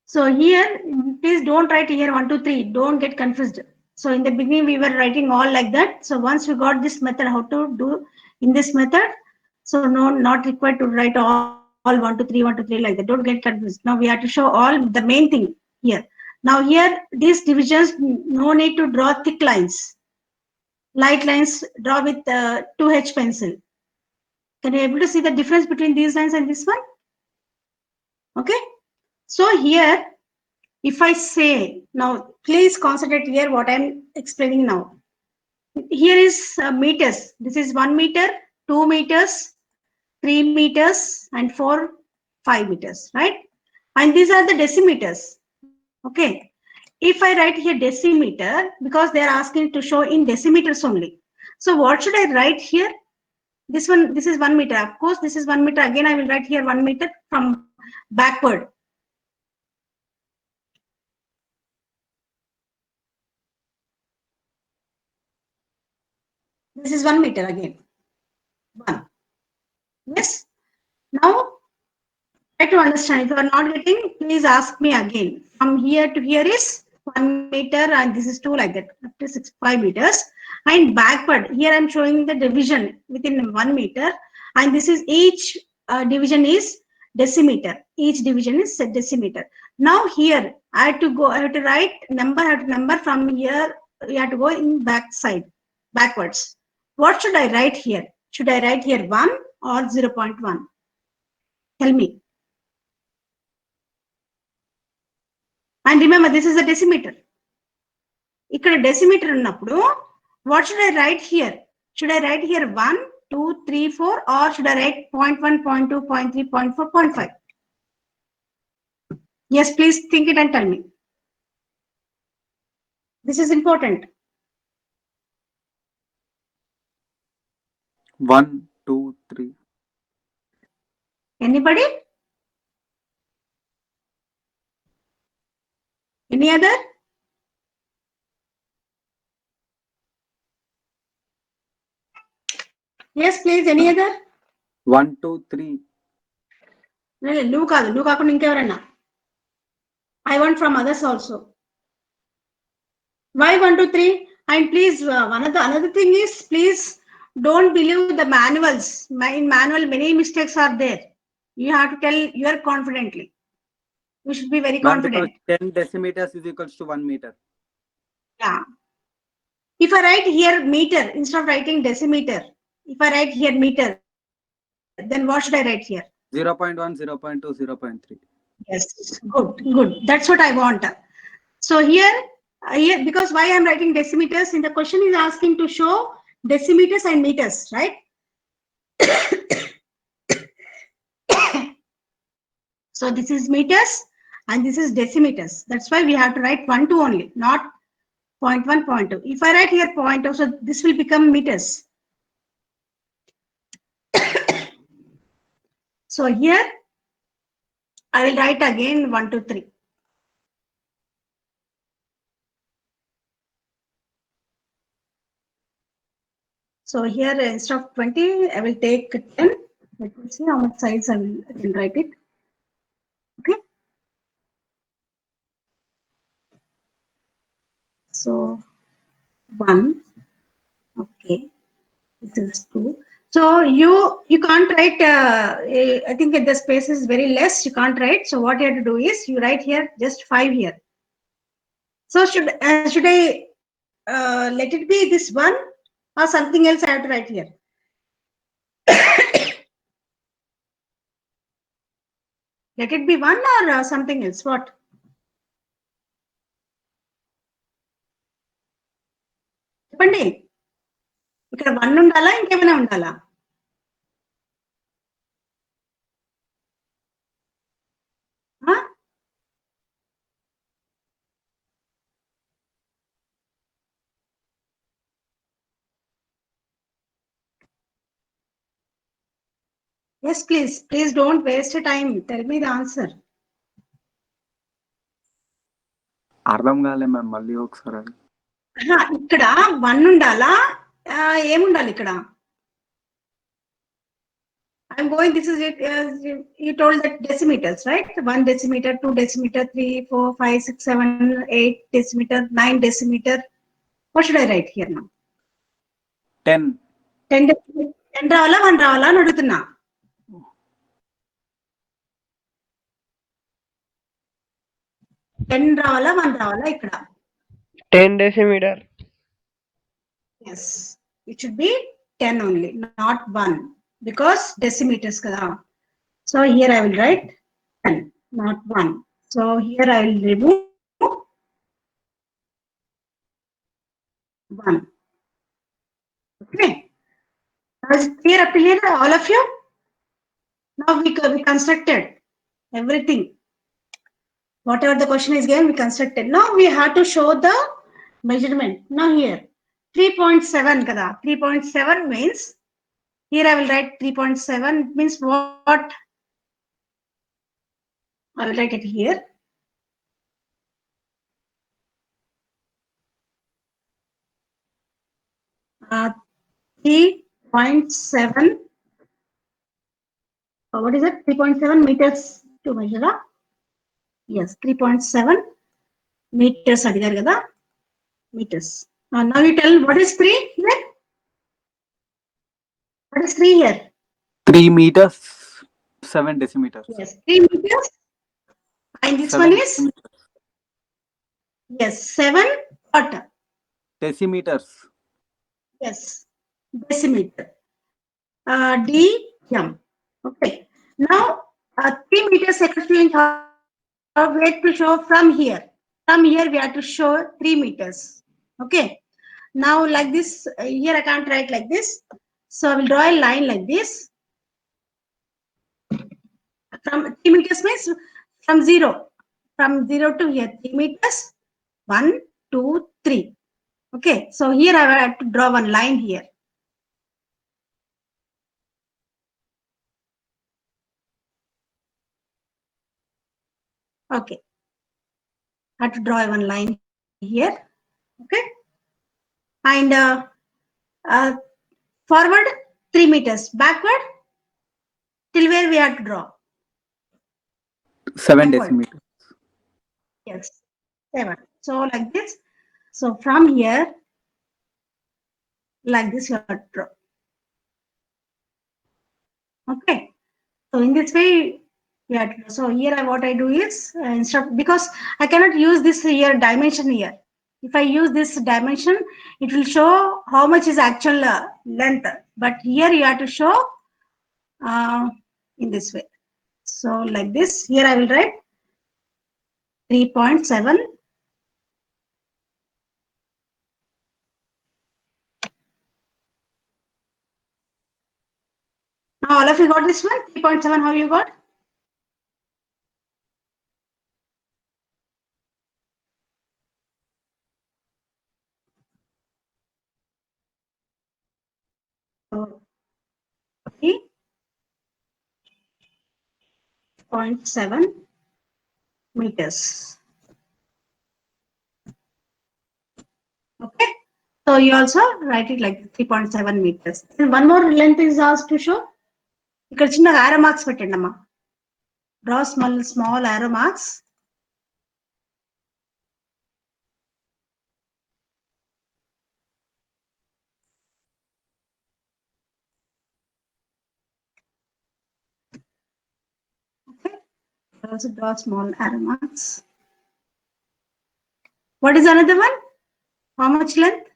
So here, please don't write here 1, 2, 3. Don't get confused. So in the beginning, we were writing all like that. So once we got this method, how to do in this method, so no, not required to write all 1, 2, 3, 1, 2, 3 like that. Don't get confused. Now we have to show all the main thing here. Now here, these divisions, no need to draw thick lines. Light lines, draw with 2H pencil. Can you able to see the difference between these lines and this one? Okay. So here, if I say, now please concentrate here what I'm explaining now. Here is meters. This is 1 meter, 2 meters, 3 meters, and 4, 5 meters, right? And these are the decimeters. Okay. If I write here decimeter, because they are asking to show in decimeters only. So what should I write here? This one, this is 1 meter. Of course, this is 1 meter. Again, I will write here 1 meter from backward. This is 1 meter again. 1. Yes. Now, try to understand. If you are not getting, please ask me again. From here to here is 1 meter, and this is 2 like that, up to 5 meters. And backward, here I'm showing the division within 1 meter, and this is each division is decimeter. Each division is a decimeter. Now here, I have to go. I have to write number. I have to number from here. You have to go in back side, backwards. What should I write here? Should I write here 1 or 0.1? Tell me. And remember, this is a decimeter. Ikkada decimeter unnappudu, what should I write here? Should I write here 1, 2, 3, 4, or should I write 0.1, 0.2, 0.3, 0.4, 0.5? Yes, please think it and tell me. This is important. 1, 2, 3. Anybody? Any other? Yes, please. Any other? 1, 2, 3. నువ్వు కాదు, నువ్వు కాకుండా ఇంకెవరన్నా. I want from others also. Why 1, 2, 3? And please, another thing is, please don't believe the manuals. In manual, many mistakes are there. You have to tell your confidently. You should be very confident. Because 10 decimeters is equals to 1 meter. Yeah. If I write here meter instead of writing decimeter, if I write here meter, then what should I write here? 0.1, 0.2, 0.3. Yes, good. That's what I want. So here, because why I'm writing decimeters, in the question is asking to show decimeters and meters, right? So this is meters and this is decimeters. That's why we have to write 1, 2 only, not 0.1, 0.2. If I write here 0.2, so this will become meters. So here I will write again 1, 2, 3. So here instead of 20, I will take 10. Let me see how much size I can write it. Okay. So 1. Okay. This is 2. So you can't write. I think the space is very less. You can't write. So what you have to do is you write here just 5 here. So should I let it be this 1 or something else? I have to write here. Let it be 1 or something else. What? చెప్పండి. ఇక్కడ 1 ఉండాలా ఇంకేమైనా ఉండాలా? Yes, please don't waste your time. Tell me the answer. అర్థం కాలే ma'am, మళ్ళీ ఒకసారి. ఇక్కడ 1 ఉండాలా ఏముండాలి ఇక్కడ? I'm going, this is it, you told that decimeters, right? 1 decimeter, 2 decimeter, 3, 4, 5, 6, 7, 8 decimeter, 9 decimeter. What should I write here now? 10. 10 decimeter. 10 రావాలా 1 రావాలా అని అడుగుతున్నా. 10 రావాలా 1 రావాలా ఇక్కడ? 10 decimeter. Yes, it should be 10 only, not 1, because decimeters kada. So here I will write 10, not 1. So here I will remove 1. Okay. Is it clear up here, all of you? Now we constructed everything. Whatever the question is given, we constructed. Now we have to show the measurement. Now here, 3.7 kada. 3.7 means, here I will write 3.7 means what? I will write it here. Uh, 3.7. What is it? 3.7 meters to measure. Yes, 3.7 meters adigaru kada. Meters. Now you tell what is 3 here? What is 3 here? 3 meters, 7 decimeters. Yes, 3 meters. And this 7 one is? decimeters. Yes, 7 what? Decimeters. Yes, decimeter. DM. Okay. Now, 3 meters second how we have to show from here. From here we have to show 3 meters. Okay. Now like this, here I can't write like this. So I will draw a line like this. From 3 meters means from 0. From 0 to here, 3 meters. 1, 2, 3. Okay. So here I have to draw one line here. Okay. I have to draw one line here. Okay. And forward 3 meters. Backward, till where we have to draw? 7 Backward. decimeters. Yes, 7. So like this. So from here, like this you have to draw. Okay. So in this way, yeah. So here what I do is instead of, because I cannot use this here dimension here. If I use this dimension, it will show how much is actual length. But here you have to show in this way. So like this, here I will write 3.7. Now all of you got this one? 3.7, how you got? So 3.7 meters. Okay. So you also write it like 3.7 meters. And one more length is asked to show. ఇక్కడ చిన్న arrow marks పెట్టండి అమ్మా. Draw small arrow marks. Okay. Also draw small arrow marks. What is another one? How much length?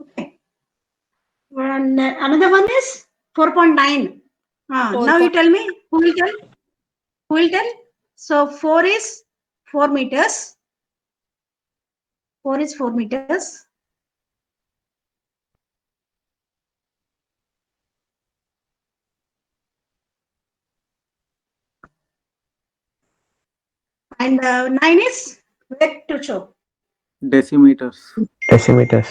Okay. Another one is 4.9. Now you tell me. Who will tell? Who will tell? So 4 is 4 meters. 4 is 4 meters. And 9 is where to show? Decimeters. Decimeters.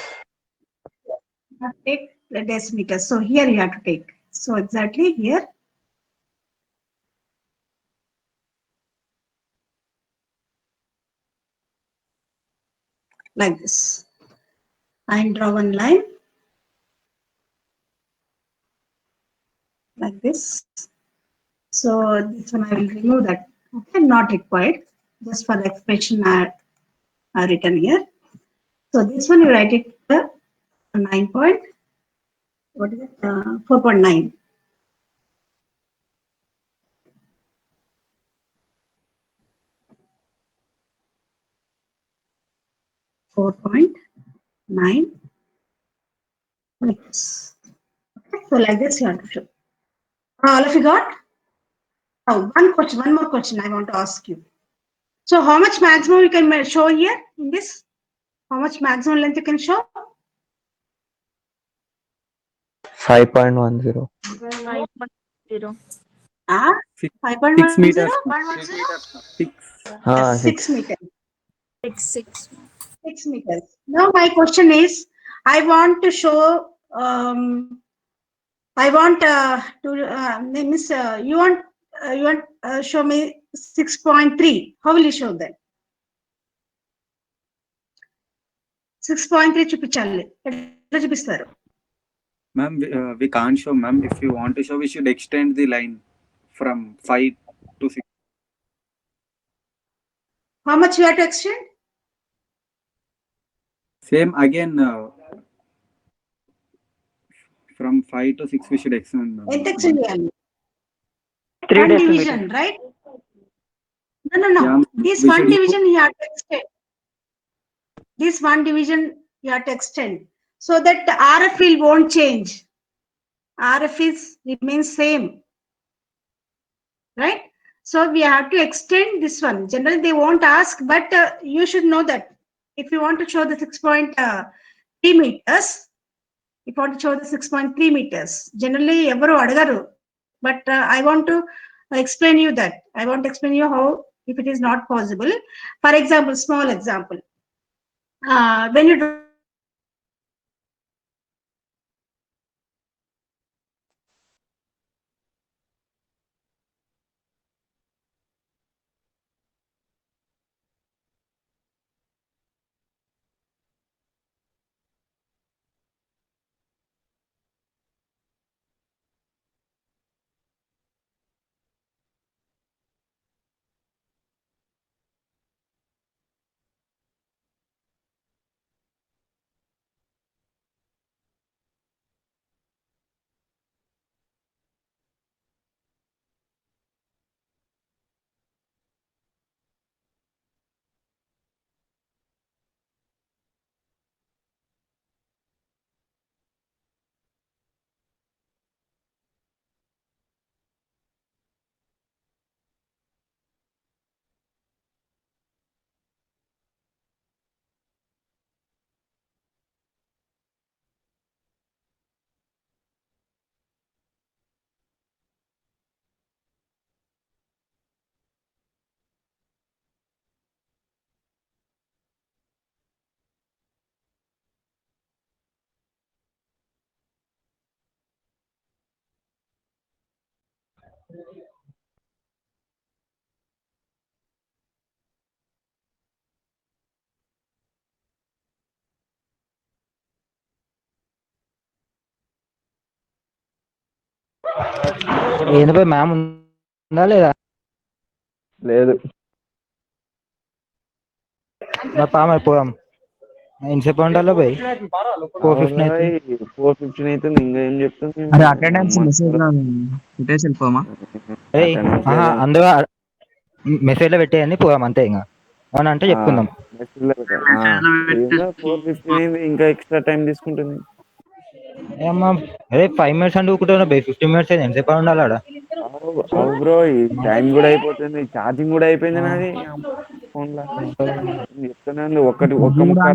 Take the decimeters. So here you have to take. So exactly here. Like this. and draw one line like this. So this one I will remove that. Okay, not required. Just for the expression I written here. So this one you write it 9 point. What is it? 4.9. 4.9 meters. Okay, so like this you have to show. All of you got? Oh, one more question I want to ask you. So how much maximum you can show here in this? How much maximum length you can show? 5.10. 5.0. Ah, Six, 5.10? 6 meters. 6. Yes, 6 6. meters. 6. 6 meters. Now my question is, I want to show, I want miss, you want show me 6.3. How will you show that? 6.3 చూపించాలి. ఎట్లా చూపిస్తారు? Ma'am, we can't show, ma'am. If you want to show, we should extend the line from 5 to 6. How much you have to extend? Same again, from 5 to 6 we should extend, ma'am. ఎంత extend చేయాలి? 3 One decimeters. division, right? No. Yeah, This we one should division you have to extend. This one division you have to extend so that the RF field won't change. RF is remains same, right? So we have to extend this one. Generally they won't ask, but you should know that if you want to show the 6.3 meters, if you want to show the 6.3 meters, generally ఎవరు అడగరు, but I want to explain you that. I want to explain you how if it is not possible. For example, small example. When you ఏంది ma'am ఉందా లేదా? లేదు. నా పామ పోదాం. ఎంతసేపు ఉండాలో పోయి 4:15 అయితే 4:15 అవుతుంది. ఇంకా ఏం చెప్తుంది? అరే అటెండెన్స్ మెసేజ్ పెట్టేసి వెళ్ళిపోమా? అందులో మెసేజ్ లో పెట్టేయండి పోదాం అంతే. ఇంకా అవునా అంటే చెప్పుకుందాం. 4:15 అయింది, ఇంకా ఎక్స్ట్రా టైం తీసుకుంటుంది. ఏమ్మా అదే 5 minutes అంటే ఊరుకుంటున్నా 15 minutes అయితే ఎంతసేపు ఉండాలి ఆడ? అవు బ్రో, ఈ టైం కూడా అయిపోతుంది, ఛార్జింగ్ కూడా అయిపోయింది నాది ఫోన్ లో. చెప్తానే ఉంది ఒక్క ముక్క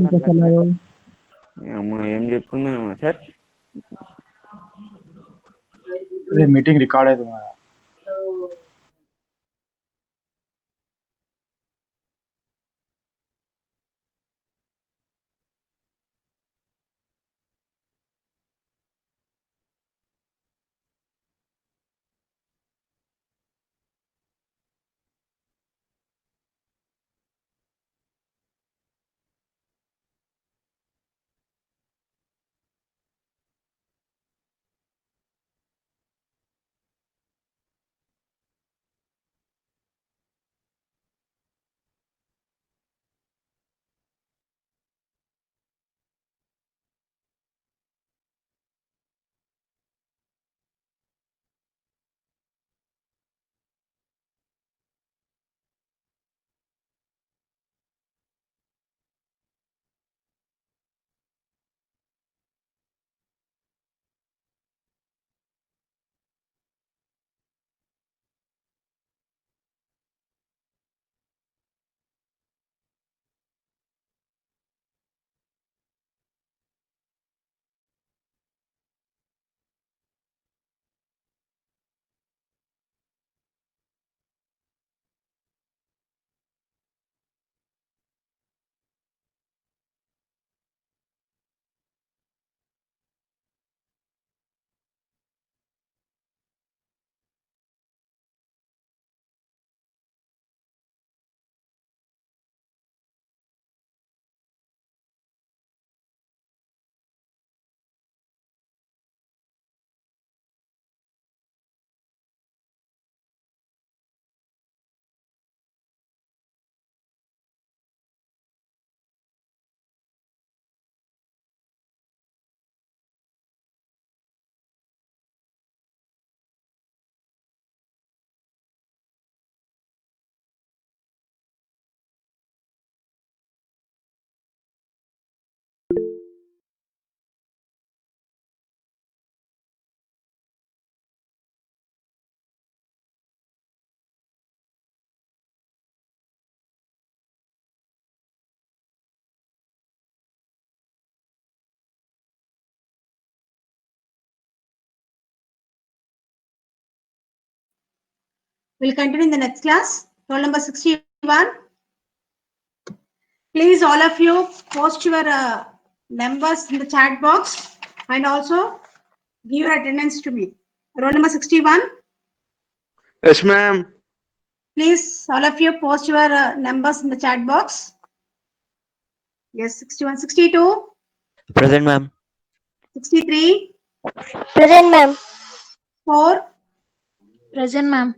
అమ్మ ఏం చెప్తున్నా సార్. మీటింగ్ రికార్డ్ అయింది. We'll continue in the next class. Roll number 61. Please, all of you, post your numbers in the chat box and also give your attendance to me. Roll number 61. Yes, ma'am. Please, all of you, post your numbers in the chat box. Yes, 61, 62, Present, ma'am. 63, Present, ma'am. 4, Present, ma'am.